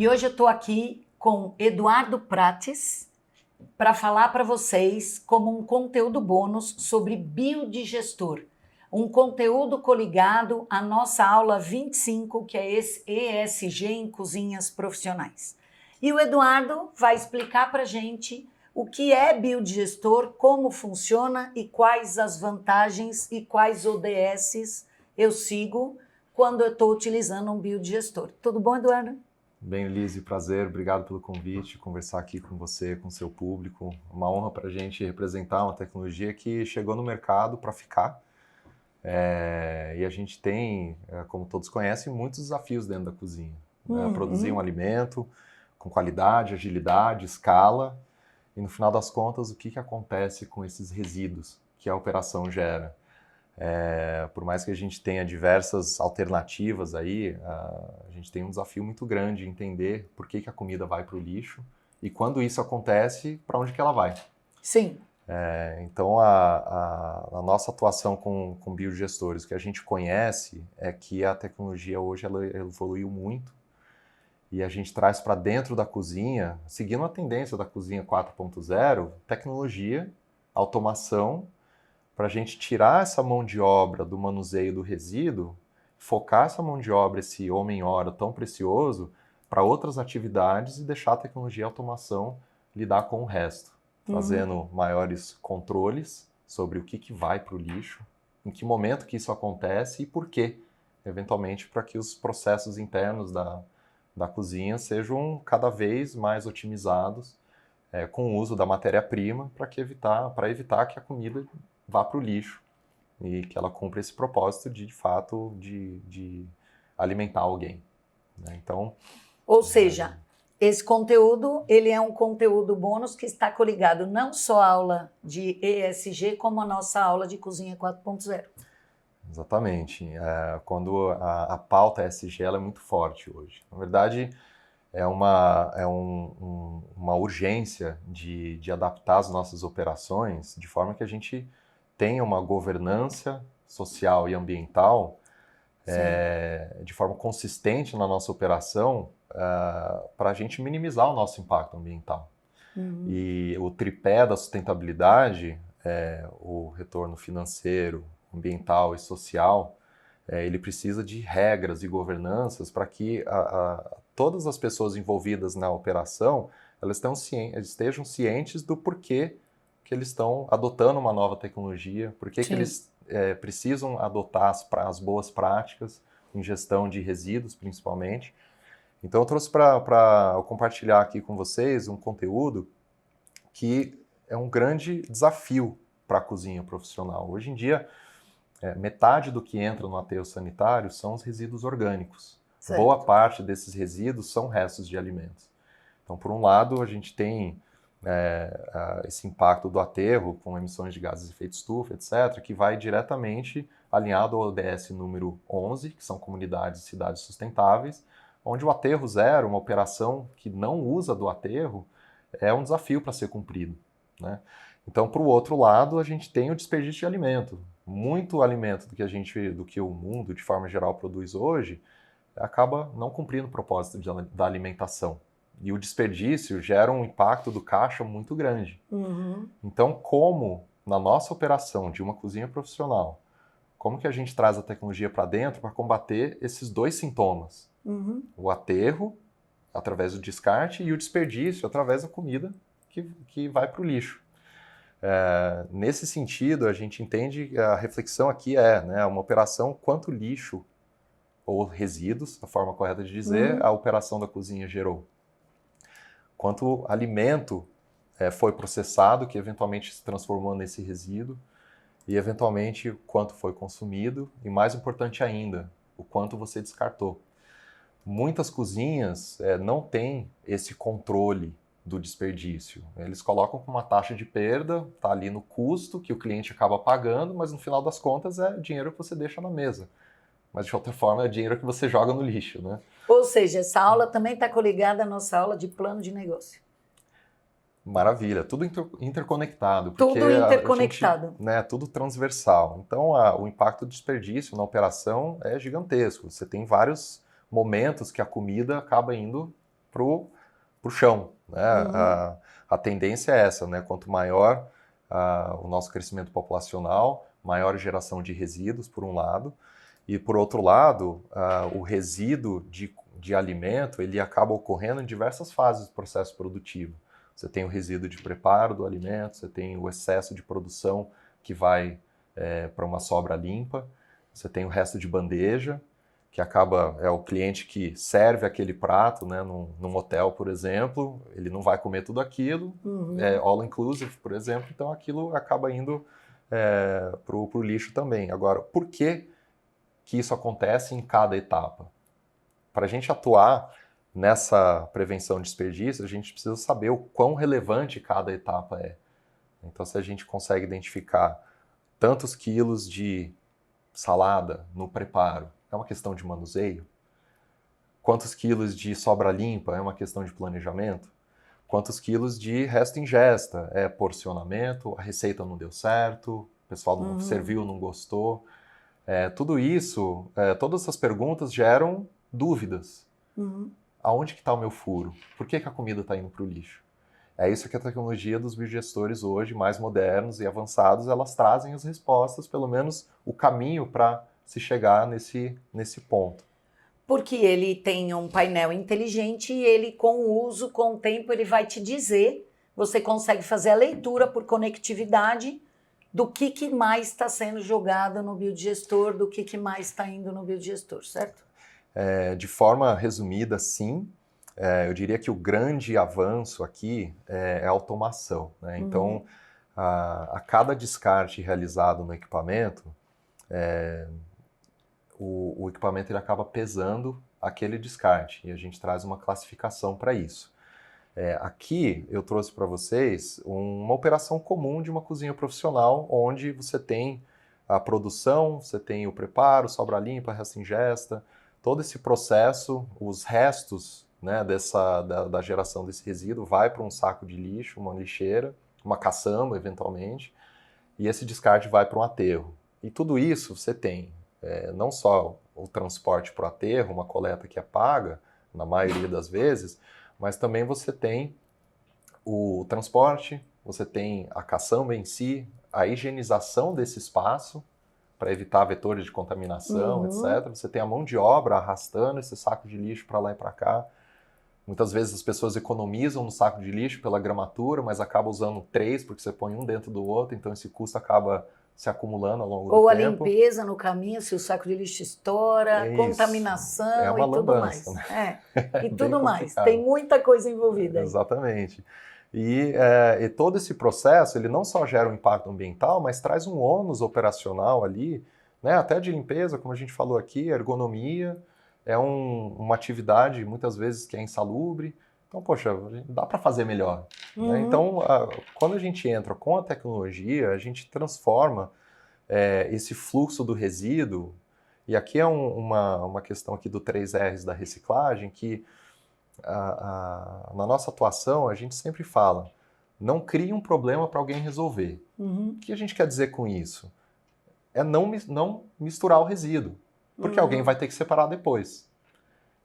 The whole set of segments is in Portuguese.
E hoje eu estou aqui com Eduardo Prates para falar para vocês como um conteúdo bônus sobre biodigestor. Um conteúdo coligado à nossa aula 25, que é esse ESG em cozinhas profissionais. E o Eduardo vai explicar para a gente o que é biodigestor, como funciona e quais as vantagens e quais ODSs eu sigo quando eu estou utilizando um biodigestor. Tudo bom, Eduardo? Bem, Lise, prazer, obrigado pelo convite, conversar aqui com você, com o seu público. Uma honra para a gente representar uma tecnologia que chegou no mercado para ficar. E a gente tem, como todos conhecem, muitos desafios dentro da cozinha. Produzir um alimento com qualidade, agilidade, escala. E no final das contas, o que acontece com esses resíduos que a operação gera? Por mais que a gente tenha diversas alternativas aí, a gente tem um desafio muito grande em entender por que a comida vai para o lixo e quando isso acontece, para onde que ela vai. Sim. Então, a nossa atuação com biodigestores, o que a gente conhece é que a tecnologia hoje ela evoluiu muito e a gente traz para dentro da cozinha, seguindo a tendência da cozinha 4.0, tecnologia, automação, para a gente tirar essa mão de obra do manuseio do resíduo, focar essa mão de obra, esse homem-hora tão precioso, para outras atividades e deixar a tecnologia e a automação lidar com o resto, fazendo maiores controles sobre o que vai para o lixo, em que momento que isso acontece e por quê, eventualmente para que os processos internos da cozinha sejam cada vez mais otimizados com o uso da matéria-prima para evitar que a comida vá para o lixo e que ela cumpra esse propósito de fato, de alimentar alguém. Né? Então, ou seja, esse conteúdo ele é um conteúdo bônus que está coligado não só à aula de ESG, como a nossa aula de cozinha 4.0. Exatamente. Quando a pauta ESG ela é muito forte hoje. Na verdade, é uma urgência de adaptar as nossas operações de forma que a gente tenha uma governança social e ambiental de forma consistente na nossa operação para a gente minimizar o nosso impacto ambiental. E o tripé da sustentabilidade, o retorno financeiro, ambiental e social, ele precisa de regras e governanças para que todas as pessoas envolvidas na operação elas estejam cientes do porquê que eles estão adotando uma nova tecnologia, porquê que eles precisam adotar as boas práticas em gestão de resíduos, principalmente. Então, eu trouxe para compartilhar aqui com vocês um conteúdo que é um grande desafio para a cozinha profissional. Hoje em dia, metade do que entra no aterro sanitário são os resíduos orgânicos. Certo. Boa parte desses resíduos são restos de alimentos. Então, por um lado, a gente tem esse impacto do aterro com emissões de gases de efeito estufa, etc., que vai diretamente alinhado ao ODS número 11, que são comunidades e cidades sustentáveis, onde o aterro zero, uma operação que não usa do aterro, é um desafio para ser cumprido. Né? Então, para o outro lado, a gente tem o desperdício de alimento. Muito alimento do que o mundo, de forma geral, produz hoje, acaba não cumprindo o propósito da alimentação. E o desperdício gera um impacto do caixa muito grande. Então, como na nossa operação de uma cozinha profissional, como que a gente traz a tecnologia para dentro para combater esses dois sintomas? O aterro, através do descarte, e o desperdício, através da comida que vai para o lixo. Nesse sentido, a gente entende que a reflexão aqui uma operação quanto lixo ou resíduos, a forma correta de dizer, a operação da cozinha gerou. Quanto alimento foi processado, que eventualmente se transformou nesse resíduo, e eventualmente quanto foi consumido, e mais importante ainda, o quanto você descartou. Muitas cozinhas não têm esse controle do desperdício. Eles colocam com uma taxa de perda, está ali no custo que o cliente acaba pagando, mas no final das contas é dinheiro que você deixa na mesa. Mas de outra forma é dinheiro que você joga no lixo, né? Ou seja, essa aula também está coligada à nossa aula de plano de negócio. Maravilha, tudo interconectado. Tudo interconectado. Tudo transversal. Então, o impacto do desperdício na operação é gigantesco. Você tem vários momentos que a comida acaba indo pro chão, né? A tendência é essa, né? Quanto maior o nosso crescimento populacional, maior geração de resíduos, por um lado, e por outro lado, o resíduo de alimento, ele acaba ocorrendo em diversas fases do processo produtivo. Você tem o resíduo de preparo do alimento, você tem o excesso de produção que vai para uma sobra limpa, você tem o resto de bandeja, que é o cliente que serve aquele prato, né, num hotel, por exemplo, ele não vai comer tudo aquilo, é all inclusive, por exemplo, então aquilo acaba indo para o lixo também. Agora, por que isso acontece em cada etapa? Para a gente atuar nessa prevenção de desperdício, a gente precisa saber o quão relevante cada etapa é. Então, se a gente consegue identificar tantos quilos de salada no preparo, é uma questão de manuseio? Quantos quilos de sobra limpa é uma questão de planejamento? Quantos quilos de resto ingesta? É porcionamento, a receita não deu certo, o pessoal não serviu, não gostou. Tudo isso, todas essas perguntas geram dúvidas. Aonde que está o meu furo? Por que a comida está indo para o lixo? É isso que a tecnologia dos biodigestores hoje, mais modernos e avançados, elas trazem as respostas, pelo menos o caminho para se chegar nesse ponto. Porque ele tem um painel inteligente e ele, com o uso, com o tempo, ele vai te dizer, você consegue fazer a leitura por conectividade do que mais está sendo jogado no biodigestor, do que mais está indo no biodigestor, certo? De forma resumida, sim. Eu diria que o grande avanço aqui é a automação, né? Então, a cada descarte realizado no equipamento, o equipamento ele acaba pesando aquele descarte e a gente traz uma classificação para isso. Aqui eu trouxe para vocês uma operação comum de uma cozinha profissional, onde você tem a produção, você tem o preparo, sobra limpa, resto ingesta, todo esse processo, os restos, né, da geração desse resíduo vai para um saco de lixo, uma lixeira, uma caçamba eventualmente, e esse descarte vai para um aterro. E tudo isso você tem não só o transporte para o aterro, uma coleta que é paga, na maioria das vezes, mas também você tem o transporte, você tem a caçamba em si, a higienização desse espaço, para evitar vetores de contaminação, etc. Você tem a mão de obra arrastando esse saco de lixo para lá e para cá. Muitas vezes as pessoas economizam no saco de lixo pela gramatura, mas acabam usando 3, porque você põe um dentro do outro, então esse custo acaba se acumulando ao longo do tempo. Ou a limpeza no caminho, se o saco de lixo estoura, contaminação e tudo mais. Né? E tudo mais. Tem muita coisa envolvida aí. Exatamente. E todo esse processo, ele não só gera um impacto ambiental, mas traz um ônus operacional ali, né? Até de limpeza, como a gente falou aqui, ergonomia, é uma atividade muitas vezes que é insalubre. Então, poxa, dá para fazer melhor. Né? Então, quando a gente entra com a tecnologia, a gente transforma esse fluxo do resíduo, e aqui é uma questão aqui do 3Rs da reciclagem, que na nossa atuação a gente sempre fala, não crie um problema para alguém resolver. O que a gente quer dizer com isso? É não misturar o resíduo, porque alguém vai ter que separar depois.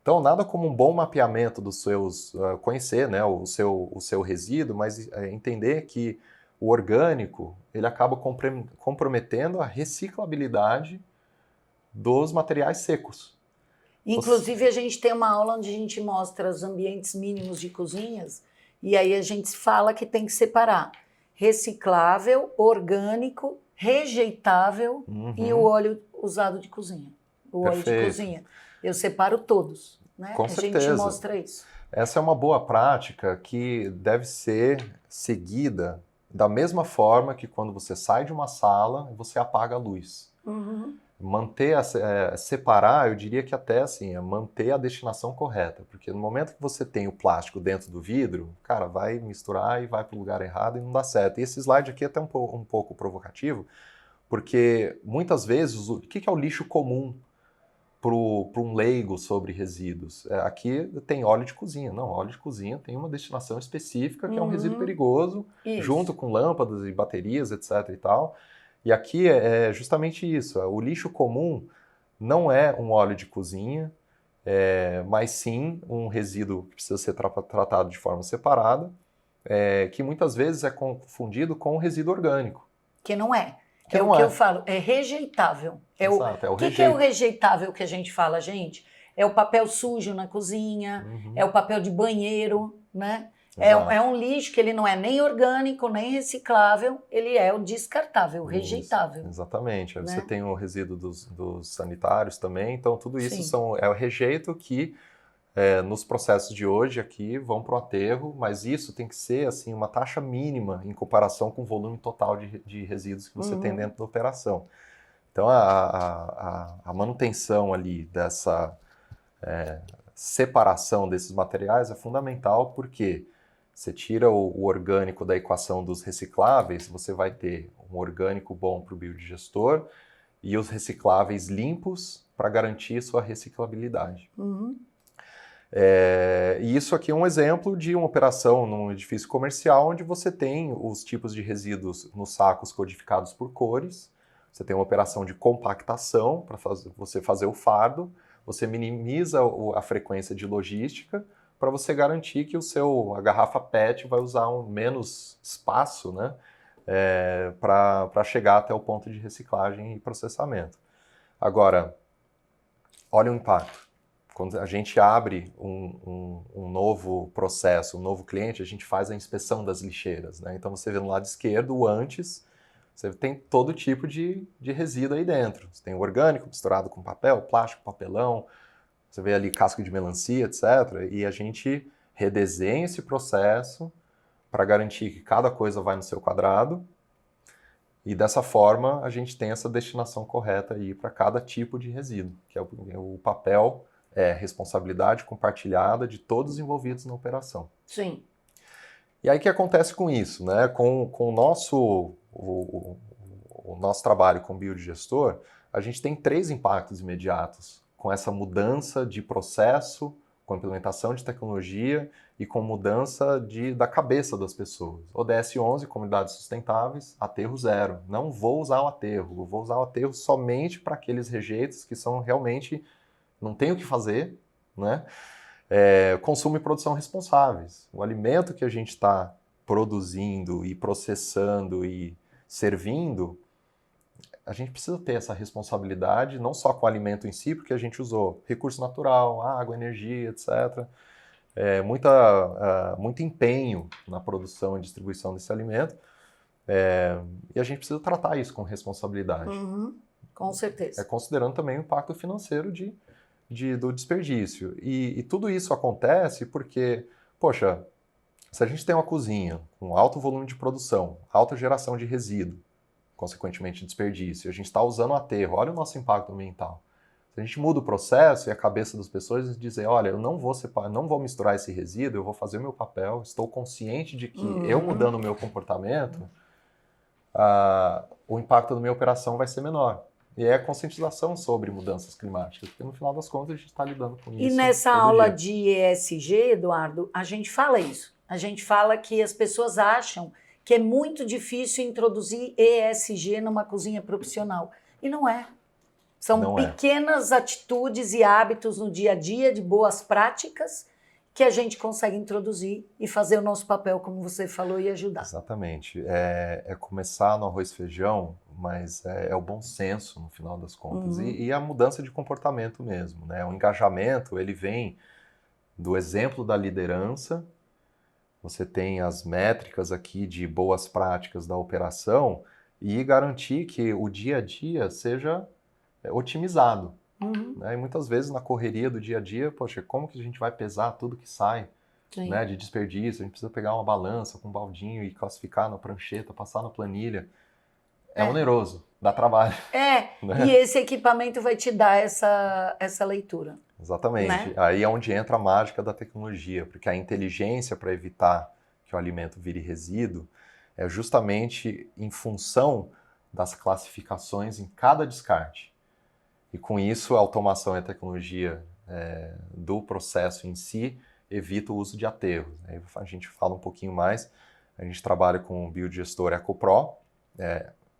Então, nada como um bom mapeamento dos seus, conhecer, né, o seu resíduo, mas entender que o orgânico ele acaba comprometendo a reciclabilidade dos materiais secos. Inclusive, a gente tem uma aula onde a gente mostra os ambientes mínimos de cozinhas e aí a gente fala que tem que separar reciclável, orgânico, rejeitável e o óleo usado de cozinha. O óleo de cozinha. Eu separo todos, né? Com certeza. A gente mostra isso. Essa é uma boa prática que deve ser seguida da mesma forma que quando você sai de uma sala, você apaga a luz. Separar, eu diria que até assim, é manter a destinação correta, porque no momento que você tem o plástico dentro do vidro, cara, vai misturar e vai para o lugar errado e não dá certo. E esse slide aqui é até um pouco provocativo, porque muitas vezes, o que é o lixo comum para um leigo sobre resíduos? Aqui tem óleo de cozinha. Não, óleo de cozinha tem uma destinação específica, que é um resíduo perigoso, junto com lâmpadas e baterias, etc. e tal. E aqui é justamente isso. O lixo comum não é um óleo de cozinha, mas sim um resíduo que precisa ser tratado de forma separada, que muitas vezes é confundido com o resíduo orgânico. Que não é. Que É não o que é. eu falo, é rejeitável. Exato, é o que é o rejeito. rejeitável que a gente fala, gente? É o papel sujo na cozinha, é o papel de banheiro, né? Exato. É um lixo que ele não é nem orgânico, nem reciclável, ele é o descartável, o rejeitável. Isso, exatamente. Aí né? você tem o resíduo dos sanitários também, então tudo isso Sim. é o rejeito que nos processos de hoje aqui vão para o aterro, mas isso tem que ser assim uma taxa mínima em comparação com o volume total de resíduos que você tem dentro da operação. Então a manutenção ali dessa separação desses materiais é fundamental porque você tira o orgânico da equação dos recicláveis, você vai ter um orgânico bom para o biodigestor e os recicláveis limpos para garantir sua reciclabilidade. E isso aqui é um exemplo de uma operação num edifício comercial onde você tem os tipos de resíduos nos sacos codificados por cores, você tem uma operação de compactação para você fazer o fardo, você minimiza a frequência de logística para você garantir que a garrafa PET vai usar menos espaço, né, para chegar até o ponto de reciclagem e processamento. Agora, olha o impacto. Quando a gente abre um novo processo, um novo cliente, a gente faz a inspeção das lixeiras, né? Então você vê no lado esquerdo o antes, você tem todo tipo de resíduo aí dentro. Você tem o orgânico misturado com papel, plástico, papelão, você vê ali casco de melancia, etc. E a gente redesenha esse processo para garantir que cada coisa vai no seu quadrado e dessa forma a gente tem essa destinação correta aí para cada tipo de resíduo, que é o papel responsabilidade compartilhada de todos os envolvidos na operação. Sim. E aí o que acontece com isso? Né? Com o nosso trabalho com biodigestor, a gente tem 3 impactos imediatos com essa mudança de processo, com a implementação de tecnologia e com mudança da cabeça das pessoas. ODS 11, Comunidades Sustentáveis, aterro zero. Não vou usar o aterro, eu vou usar o aterro somente para aqueles rejeitos que são realmente, não tem o que fazer, né? Consumo e produção responsáveis. O alimento que a gente está produzindo e processando e servindo, a gente precisa ter essa responsabilidade, não só com o alimento em si, porque a gente usou recurso natural, água, energia, etc. Muito empenho na produção e distribuição desse alimento, e a gente precisa tratar isso com responsabilidade. Com certeza. Considerando também o impacto financeiro do desperdício. E tudo isso acontece porque, poxa, se a gente tem uma cozinha com alto volume de produção, alta geração de resíduo, consequentemente desperdício, a gente está usando o aterro, olha o nosso impacto ambiental. Se a gente muda o processo e a cabeça das pessoas dizer, olha, eu não vou misturar esse resíduo, eu vou fazer o meu papel, estou consciente de que eu mudando o meu comportamento, o impacto da minha operação vai ser menor. E é a conscientização sobre mudanças climáticas, porque no final das contas a gente está lidando com isso. E nessa aula de ESG, Eduardo, a gente fala isso. A gente fala que as pessoas acham que é muito difícil introduzir ESG numa cozinha profissional. E não é. São pequenas atitudes e hábitos no dia a dia de boas práticas que a gente consegue introduzir e fazer o nosso papel, como você falou, e ajudar. Exatamente. É começar no arroz e feijão, mas é o bom senso, no final das contas. E a mudança de comportamento mesmo, né? O engajamento, ele vem do exemplo da liderança. Você tem as métricas aqui de boas práticas da operação e garantir que o dia a dia seja otimizado. Né? E muitas vezes na correria do dia a dia, poxa, como que a gente vai pesar tudo que sai, né, de desperdício? A gente precisa pegar uma balança com um baldinho e classificar na prancheta, passar na planilha. É oneroso, dá trabalho. Né? E esse equipamento vai te dar essa leitura. Exatamente. Né? Aí é onde entra a mágica da tecnologia, porque a inteligência para evitar que o alimento vire resíduo é justamente em função das classificações em cada descarte. E com isso, a automação e a tecnologia do processo em si evita o uso de aterros. Aí a gente fala um pouquinho mais, a gente trabalha com o biodigestor EcoPro,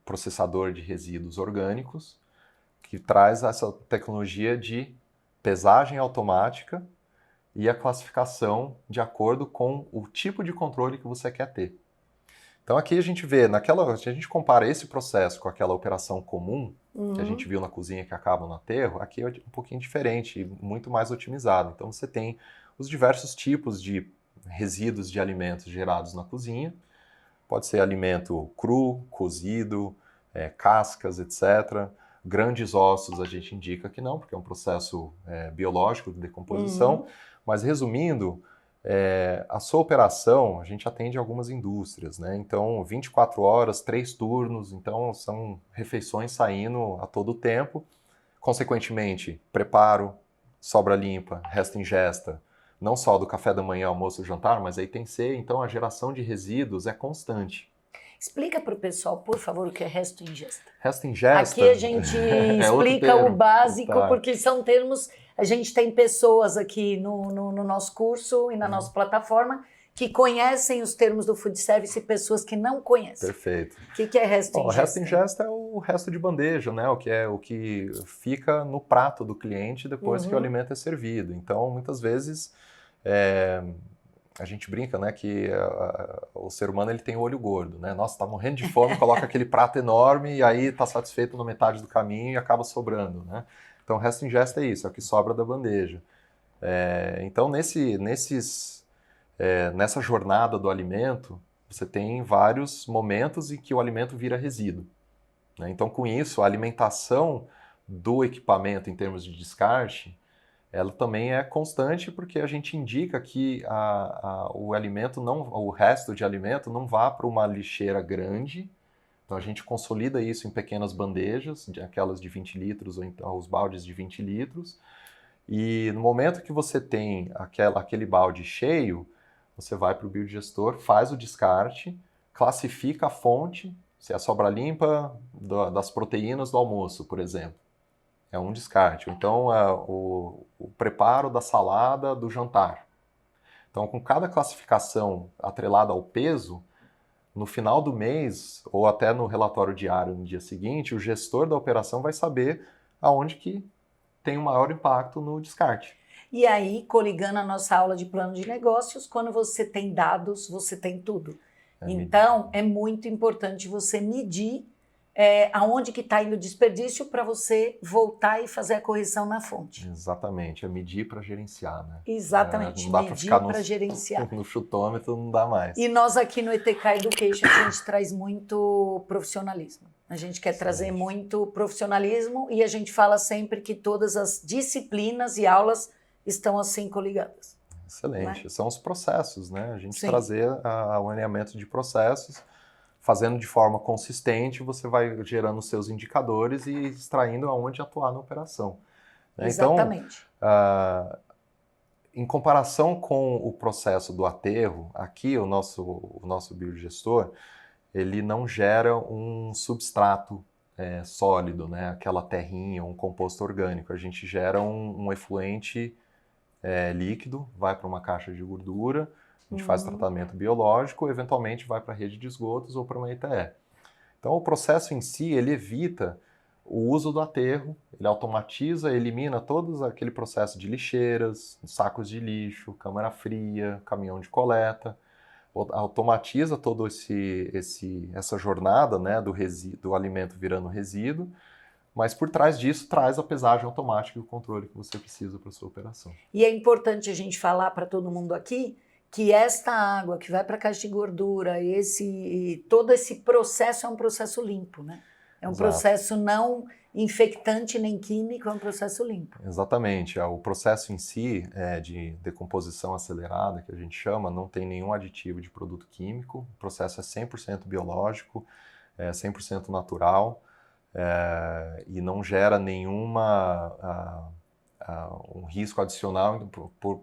processador de resíduos orgânicos, que traz essa tecnologia de pesagem automática e a classificação de acordo com o tipo de controle que você quer ter. Então aqui a gente vê, se a gente compara esse processo com aquela operação comum, que a gente viu na cozinha que acaba no aterro, aqui é um pouquinho diferente e muito mais otimizado. Então você tem os diversos tipos de resíduos de alimentos gerados na cozinha. Pode ser alimento cru, cozido, cascas, etc. Grandes ossos a gente indica que não, porque é um processo biológico de decomposição. Mas resumindo, a sua operação, a gente atende algumas indústrias, né? Então, 24 horas, 3 turnos, então são refeições saindo a todo tempo. Consequentemente, preparo, sobra limpa, resta ingesta, não só do café da manhã, almoço e jantar, mas aí tem C, então a geração de resíduos é constante. Explica para o pessoal, por favor, o que é resto ingesta. Resto ingesta... Aqui a gente explica o básico, porque são termos... A gente tem pessoas aqui no nosso curso e na nossa plataforma que conhecem os termos do food service e pessoas que não conhecem. Perfeito. O que é resto ingesta? O resto ingesta é o resto de bandeja, né? O que fica no prato do cliente depois que o alimento é servido. Então, muitas vezes, a gente brinca, né, que o ser humano ele tem o olho gordo, né? Nossa, tá morrendo de fome, coloca aquele prato enorme e aí tá satisfeito na metade do caminho e acaba sobrando, né? Então, o resto ingesta é isso, é o que sobra da bandeja. Então, nessa jornada do alimento, você tem vários momentos em que o alimento vira resíduo, né? Então, com isso, a alimentação do equipamento em termos de descarte, ela também é constante porque a gente indica que o resto de alimento não vá para uma lixeira grande. Então a gente consolida isso em pequenas bandejas, aquelas de 20 litros ou então os baldes de 20 litros. E no momento que você tem aquele balde cheio, você vai para o biodigestor, faz o descarte, classifica a fonte, se é a sobra limpa das proteínas do almoço, por exemplo. É um descarte. Então, o preparo da salada do jantar. Então, com cada classificação atrelada ao peso, no final do mês, ou até no relatório diário no dia seguinte, o gestor da operação vai saber aonde que tem o maior impacto no descarte. E aí, coligando a nossa aula de plano de negócios, quando você tem dados, você tem tudo. Então, é muito importante você medir aonde que está indo o desperdício para você voltar e fazer a correção na fonte. Exatamente, é medir para gerenciar, né? Exatamente, não dá para ficar para gerenciar. No chutômetro, não dá mais. E nós aqui no ETK Education, a gente traz muito profissionalismo. A gente quer trazer muito profissionalismo e a gente fala sempre que todas as disciplinas e aulas estão assim coligadas. Excelente, né? São os processos, né? A gente trazer o alinhamento de processos, fazendo de forma consistente, você vai gerando os seus indicadores e extraindo aonde atuar na operação. Exatamente. Então, em comparação com o processo do aterro, aqui o nosso biodigestor, ele não gera um substrato sólido, né? Aquela terrinha, um composto orgânico. A gente gera um efluente líquido, vai para uma caixa de gordura, a gente faz tratamento biológico, eventualmente vai para a rede de esgotos ou para uma ETE. Então, o processo em si, ele evita o uso do aterro, ele automatiza, elimina todo aquele processo de lixeiras, sacos de lixo, câmara fria, caminhão de coleta, automatiza toda essa jornada, né, do alimento virando resíduo, mas por trás disso traz a pesagem automática e o controle que você precisa para a sua operação. E é importante a gente falar para todo mundo aqui que esta água que vai para a caixa de gordura, todo esse processo é um processo limpo, né? É um processo não infectante nem químico, é um processo limpo. Exatamente. O processo em si de decomposição acelerada, que a gente chama, não tem nenhum aditivo de produto químico. O processo é 100% biológico, 100% natural e não gera um risco adicional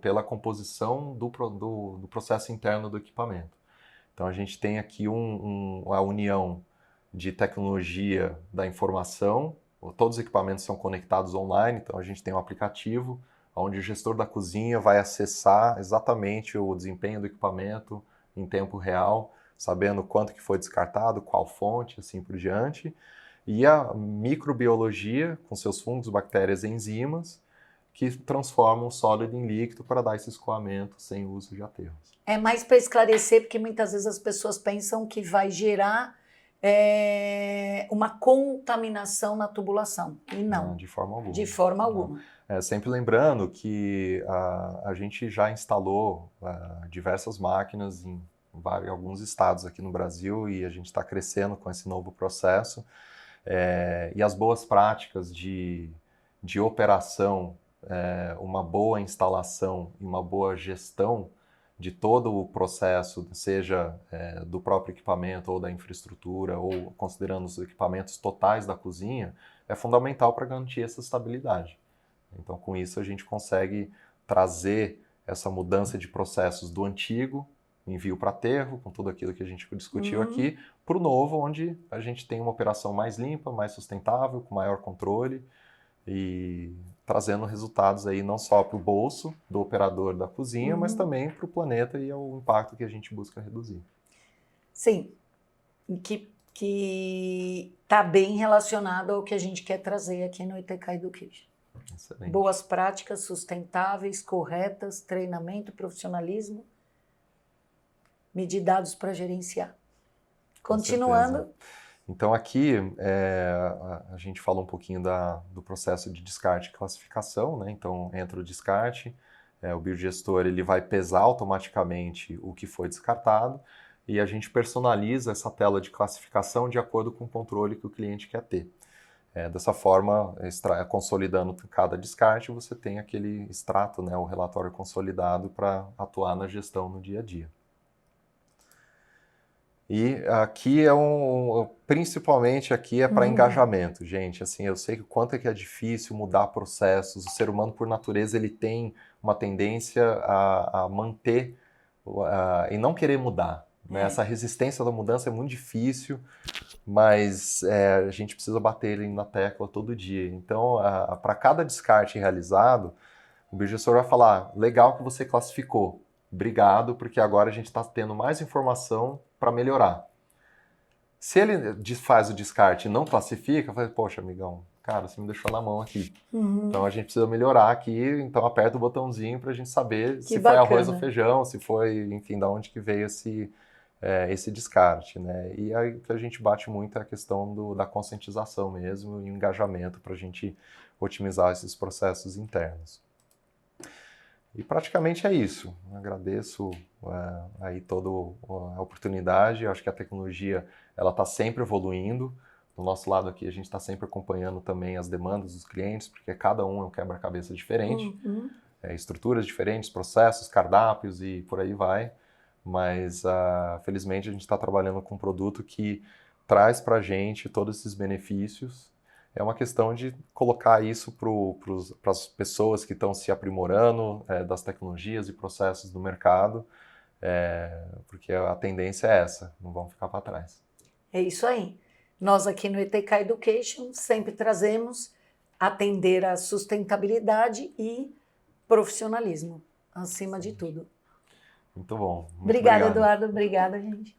pela composição do processo interno do equipamento. Então a gente tem aqui a união de tecnologia da informação, todos os equipamentos são conectados online, então a gente tem um aplicativo onde o gestor da cozinha vai acessar exatamente o desempenho do equipamento em tempo real, sabendo quanto que foi descartado, qual fonte, assim por diante. E a microbiologia, com seus fungos, bactérias e enzimas, que transformam o sólido em líquido para dar esse escoamento sem uso de aterros. É mais para esclarecer, porque muitas vezes as pessoas pensam que vai gerar uma contaminação na tubulação. E não. De forma alguma. De forma alguma. Sempre lembrando que a gente já instalou diversas máquinas em alguns estados aqui no Brasil e a gente está crescendo com esse novo processo. E as boas práticas de operação, uma boa instalação e uma boa gestão de todo o processo, seja do próprio equipamento ou da infraestrutura, ou considerando os equipamentos totais da cozinha, é fundamental para garantir essa estabilidade. Então, com isso, a gente consegue trazer essa mudança de processos do antigo, envio para aterro, com tudo aquilo que a gente discutiu aqui, para o novo, onde a gente tem uma operação mais limpa, mais sustentável, com maior controle e trazendo resultados aí não só para o bolso do operador da cozinha, mas também para o planeta e ao impacto que a gente busca reduzir. Sim, que está bem relacionado ao que a gente quer trazer aqui no ITK Education. Excelente. Boas práticas sustentáveis, corretas, treinamento, profissionalismo, medir dados para gerenciar. Continuando. Então aqui a gente fala um pouquinho do processo de descarte e classificação, né? Então entra o descarte, o biodigestor ele vai pesar automaticamente o que foi descartado e a gente personaliza essa tela de classificação de acordo com o controle que o cliente quer ter. Dessa forma, consolidando cada descarte, você tem aquele extrato, né, o relatório consolidado para atuar na gestão no dia a dia. E aqui principalmente aqui é para engajamento, gente. Assim, eu sei que o quanto é que é difícil mudar processos. O ser humano, por natureza, ele tem uma tendência a manter e não querer mudar. Né? Essa resistência da mudança é muito difícil, mas a gente precisa bater ele na tecla todo dia. Então, para cada descarte realizado, o biogestor vai falar, legal que você classificou, obrigado, porque agora a gente está tendo mais informação para melhorar. Se ele faz o descarte e não classifica, eu falo, poxa, amigão, cara, você me deixou na mão aqui. Então a gente precisa melhorar aqui, então aperta o botãozinho para a gente saber se foi arroz ou feijão, se foi, enfim, da onde que veio esse descarte, né? E aí o que a gente bate muito é a questão da conscientização mesmo e o engajamento para a gente otimizar esses processos internos. E praticamente é isso. Eu agradeço aí toda a oportunidade. Eu acho que a tecnologia ela está sempre evoluindo. Do nosso lado aqui a gente está sempre acompanhando também as demandas dos clientes, porque cada um é um quebra-cabeça diferente, estruturas diferentes, processos, cardápios e por aí vai. Mas felizmente a gente está trabalhando com um produto que traz para a gente todos esses benefícios. É uma questão de colocar isso para as pessoas que estão se aprimorando das tecnologias e processos do mercado, porque a tendência é essa, não vão ficar para trás. É isso aí. Nós aqui no ITK Education sempre trazemos atender a sustentabilidade e profissionalismo, acima de tudo. Muito bom. Obrigada, Eduardo. Obrigada, gente.